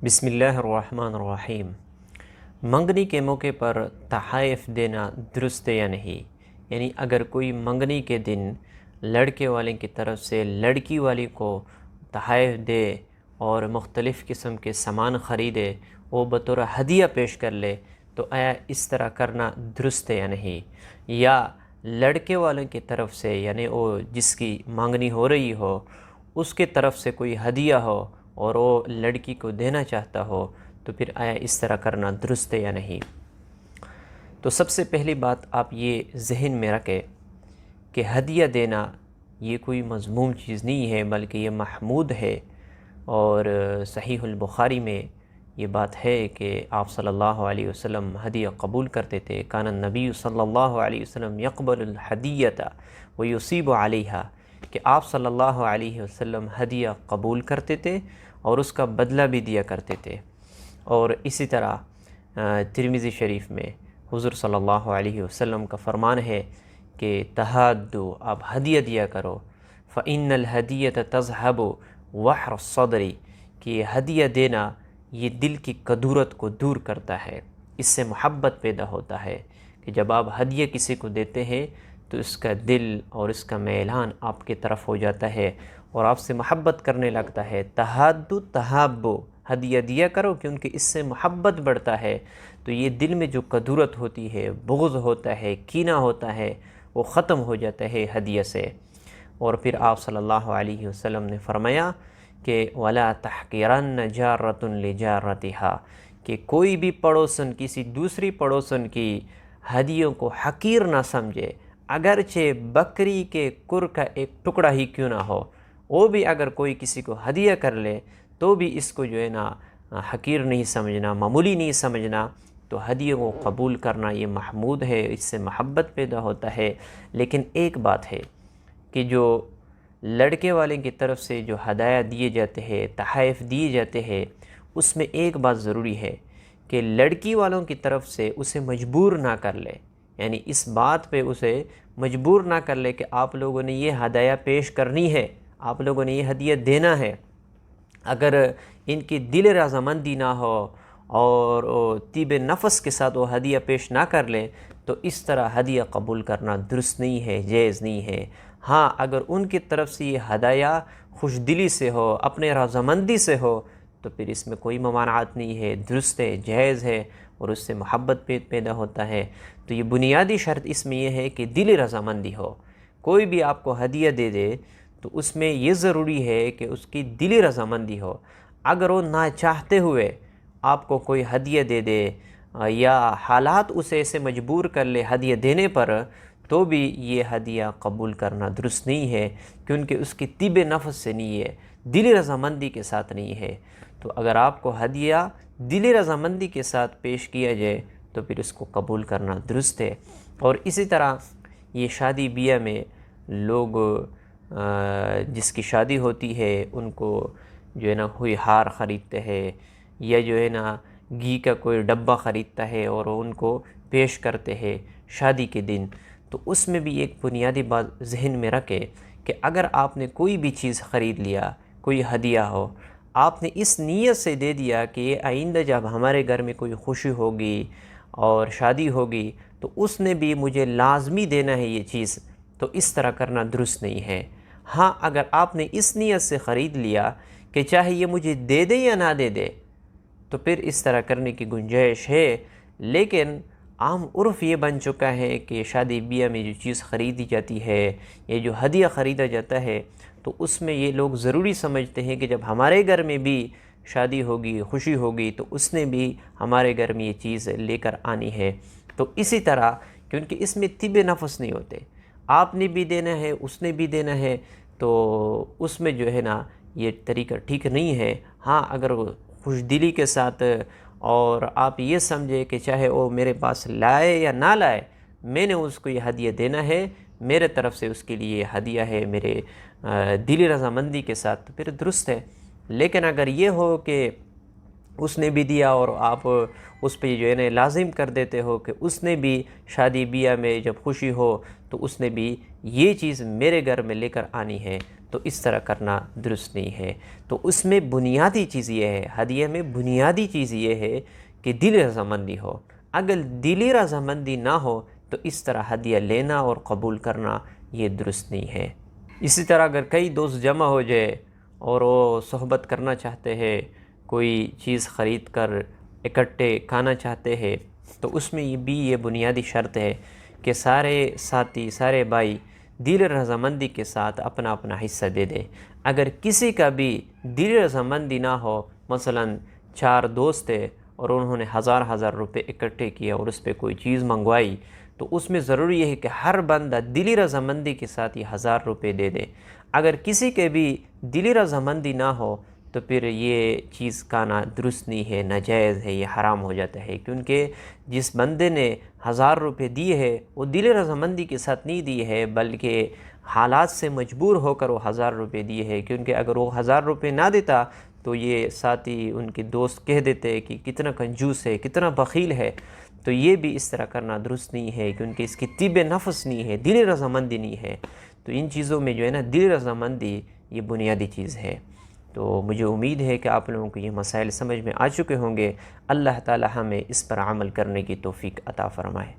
بسم اللہ الرحمن الرحیم۔ منگنی کے موقع پر تحائف دینا درست ہے یا نہیں؟ یعنی اگر کوئی منگنی کے دن لڑکے والے کی طرف سے لڑکی والی کو تحائف دے اور مختلف قسم کے سامان خریدے، وہ بطور ہدیہ پیش کر لے، تو آیا اس طرح کرنا درست ہے یا نہیں؟ یا لڑکے والوں کی طرف سے، یعنی وہ جس کی مانگنی ہو رہی ہو اس کے طرف سے کوئی ہدیہ ہو اور وہ لڑکی کو دینا چاہتا ہو، تو پھر آیا اس طرح کرنا درست ہے یا نہیں؟ تو سب سے پہلی بات آپ یہ ذہن میں رکھیں کہ ہدیہ دینا یہ کوئی مذموم چیز نہیں ہے، بلکہ یہ محمود ہے۔ اور صحیح البخاری میں یہ بات ہے کہ آپ صلی اللہ علیہ وسلم ہدیہ قبول کرتے تھے۔ کان النبی صلی اللہ علیہ وسلم یقبل الہدیۃ ویصیب علیہا، کہ آپ صلی اللہ علیہ وسلم ہدیہ قبول کرتے تھے اور اس کا بدلہ بھی دیا کرتے تھے۔ اور اسی طرح ترمذی شریف میں حضور صلی اللہ علیہ وسلم کا فرمان ہے کہ تہادو، آپ ہدیہ دیا کرو، فإن الہدیۃ تذہب وحر الصدر، کہ ہدیہ دینا یہ دل کی کدورت کو دور کرتا ہے، اس سے محبت پیدا ہوتا ہے کہ جب آپ ہدیہ کسی کو دیتے ہیں تو اس کا دل اور اس کا میلان آپ کی طرف ہو جاتا ہے اور آپ سے محبت کرنے لگتا ہے۔ تہادو تہابو، ہدیہ دیا کرو کیونکہ اس سے محبت بڑھتا ہے، تو یہ دل میں جو کدورت ہوتی ہے، بغض ہوتا ہے، کینہ ہوتا ہے، وہ ختم ہو جاتا ہے ہدیہ سے۔ اور پھر آپ صلی اللہ علیہ وسلم نے فرمایا کہ وَلَا تَحْقِرَنَّ جَارَّةٌ لِجَارَّتِهَا، کہ کوئی بھی پڑوسن کسی دوسری پڑوسن کی ہدیوں کو حقیر نہ سمجھے، اگرچہ بکری کے کر کا ایک ٹکڑا ہی کیوں نہ ہو، وہ بھی اگر کوئی کسی کو ہدیہ کر لے تو بھی اس کو جو ہے نا حقیر نہیں سمجھنا، معمولی نہیں سمجھنا۔ تو ہدیہ کو قبول کرنا یہ محمود ہے، اس سے محبت پیدا ہوتا ہے۔ لیکن ایک بات ہے کہ جو لڑکے والے کی طرف سے جو ہدایہ دیے جاتے ہیں، تحائف دیے جاتے ہیں، اس میں ایک بات ضروری ہے کہ لڑکی والوں کی طرف سے اسے مجبور نہ کر لے، یعنی اس بات پہ اسے مجبور نہ کر لے کہ آپ لوگوں نے یہ ہدایہ پیش کرنی ہے، آپ لوگوں نے یہ ہدیہ دینا ہے۔ اگر ان کی دل رضامندی نہ ہو اور طیب نفس کے ساتھ وہ ہدیہ پیش نہ کر لیں تو اس طرح ہدیہ قبول کرنا درست نہیں ہے، جائز نہیں ہے۔ ہاں، اگر ان کی طرف سے یہ ہدایہ خوش دلی سے ہو، اپنے رضامندی سے ہو، تو پھر اس میں کوئی ممانعت نہیں ہے، درست ہے، جائز ہے، اور اس سے محبت پیدا ہوتا ہے۔ تو یہ بنیادی شرط اس میں یہ ہے کہ دلی رضامندی ہو۔ کوئی بھی آپ کو ہدیہ دے دے تو اس میں یہ ضروری ہے کہ اس کی دلی رضامندی ہو۔ اگر وہ نہ چاہتے ہوئے آپ کو کوئی ہدیہ دے دے یا حالات اسے ایسے مجبور کر لے ہدیہ دینے پر، تو بھی یہ ہدیہ قبول کرنا درست نہیں ہے، کیونکہ اس کی طیب نفس سے نہیں ہے، دلی رضامندی کے ساتھ نہیں ہے۔ تو اگر آپ کو ہدیہ دلی رضامندی کے ساتھ پیش کیا جائے تو پھر اس کو قبول کرنا درست ہے۔ اور اسی طرح یہ شادی بیاہ میں لوگ جس کی شادی ہوتی ہے ان کو جو ہے نا کوئی ہار خریدتے ہیں یا جو ہے نا گھی کا کوئی ڈبہ خریدتا ہے اور ان کو پیش کرتے ہیں شادی کے دن، تو اس میں بھی ایک بنیادی بات ذہن میں رکھے کہ اگر آپ نے کوئی بھی چیز خرید لیا، کوئی ہدیہ ہو، آپ نے اس نیت سے دے دیا کہ یہ آئندہ جب ہمارے گھر میں کوئی خوشی ہوگی اور شادی ہوگی تو اس نے بھی مجھے لازمی دینا ہے یہ چیز، تو اس طرح کرنا درست نہیں ہے۔ ہاں، اگر آپ نے اس نیت سے خرید لیا کہ چاہے یہ مجھے دے دے یا نہ دے دے تو پھر اس طرح کرنے کی گنجائش ہے۔ لیکن عام عرف یہ بن چکا ہے کہ شادی بیاہ میں جو چیز خریدی جاتی ہے، یہ جو ہدیہ خریدا جاتا ہے، تو اس میں یہ لوگ ضروری سمجھتے ہیں کہ جب ہمارے گھر میں بھی شادی ہوگی، خوشی ہوگی، تو اس نے بھی ہمارے گھر میں یہ چیز لے کر آنی ہے۔ تو اسی طرح کیونکہ اس میں طیب نفس نہیں ہوتے، آپ نے بھی دینا ہے، اس نے بھی دینا ہے، تو اس میں جو ہے نا یہ طریقہ ٹھیک نہیں ہے۔ ہاں، اگر خوش دلی کے ساتھ اور آپ یہ سمجھے کہ چاہے وہ میرے پاس لائے یا نہ لائے، میں نے اس کو یہ ہدیہ دینا ہے، میرے طرف سے اس کے لیے یہ ہدیہ ہے، میرے دلی رضامندی کے ساتھ، تو پھر درست ہے۔ لیکن اگر یہ ہو کہ اس نے بھی دیا اور آپ اس پہ جو ہے نا لازم کر دیتے ہو کہ اس نے بھی شادی بیاہ میں جب خوشی ہو تو اس نے بھی یہ چیز میرے گھر میں لے کر آنی ہے، تو اس طرح کرنا درست نہیں ہے۔ تو اس میں بنیادی چیز یہ ہے، ہدیہ میں بنیادی چیز یہ ہے کہ دل رضامندی ہو۔ اگر دلی رضامندی نہ ہو تو اس طرح ہدیہ لینا اور قبول کرنا یہ درست نہیں ہے۔ اسی طرح اگر کئی دوست جمع ہو جائے اور وہ صحبت کرنا چاہتے ہیں، کوئی چیز خرید کر اکٹھے کھانا چاہتے ہیں، تو اس میں یہ بنیادی شرط ہے کہ سارے ساتھی، سارے بھائی دل رضامندی کے ساتھ اپنا اپنا حصہ دے دے۔ اگر کسی کا بھی دل رضامندی نہ ہو، مثلا 4 دوست ہیں اور انہوں نے ہزار روپے اکٹھے کیا اور اس پہ کوئی چیز منگوائی، تو اس میں ضروری ہے کہ ہر بندہ دلی رضامندی کے ساتھ یہ 1000 روپے دے دے۔ اگر کسی کے بھی دلی رضامندی نہ ہو تو پھر یہ چیز کھانا درست نہیں ہے، ناجائز ہے، یہ حرام ہو جاتا ہے، کیونکہ جس بندے نے 1000 روپے دیے ہے وہ دل رضامندی کے ساتھ نہیں دیے ہے، بلکہ حالات سے مجبور ہو کر وہ 1000 روپے دیے ہے، کیونکہ اگر وہ 1000 روپے نہ دیتا تو یہ ساتھی ان کے دوست کہہ دیتے کہ کتنا کنجوس ہے، کتنا بخیل ہے۔ تو یہ بھی اس طرح کرنا درست نہیں ہے، کیونکہ اس کی طب نفس نہیں ہے، دل رضامندی نہیں ہے۔ تو ان چیزوں میں جو ہے نا دل رضامندی یہ بنیادی چیز ہے۔ تو مجھے امید ہے کہ آپ لوگوں کو یہ مسائل سمجھ میں آ چکے ہوں گے۔ اللہ تعالی ہمیں اس پر عمل کرنے کی توفیق عطا فرمائے۔